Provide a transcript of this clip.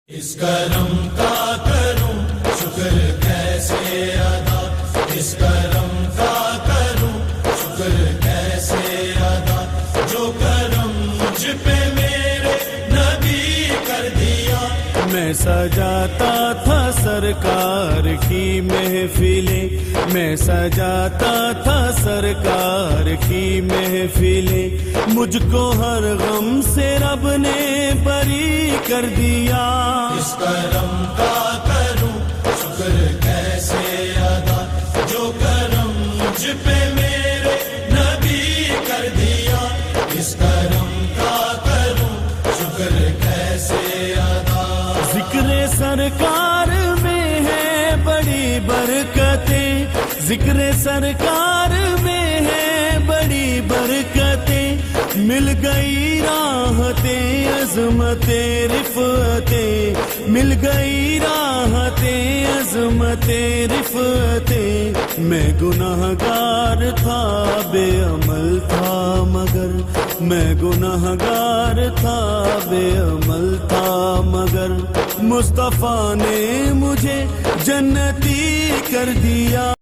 اس کرم کا کروں شکر کیسے ادا، اس کرم کا کروں شکر کیسے ادا، جو کرم مجھ پہ میرے نبی کر دیا۔ میں سجاتا تھا سرکار کی محفلیں، میں سجاتا تھا سرکار کی محفلیں، مجھ کو ہر غم سے رب نے بری کر دیا۔ اس کرم کا کروں شکر کیسے ادا، جو کرم مجھ پہ میرے نبی کر دیا۔ اس کرم کا کروں شکر کیسے ادا۔ ذکر سرکار میں ہے بڑی برکتیں، ذکر سرکار میں ہے بڑی برکتیں، مل گئی راحتیں عظمتیں رفعتیں، مل گئی راحتیں عظمتیں رفعتیں۔ میں گنہگار تھا بے عمل تھا مگر، میں گنہگار تھا بے عمل تھا مگر، مصطفیٰ نے مجھے جنتی کر دیا۔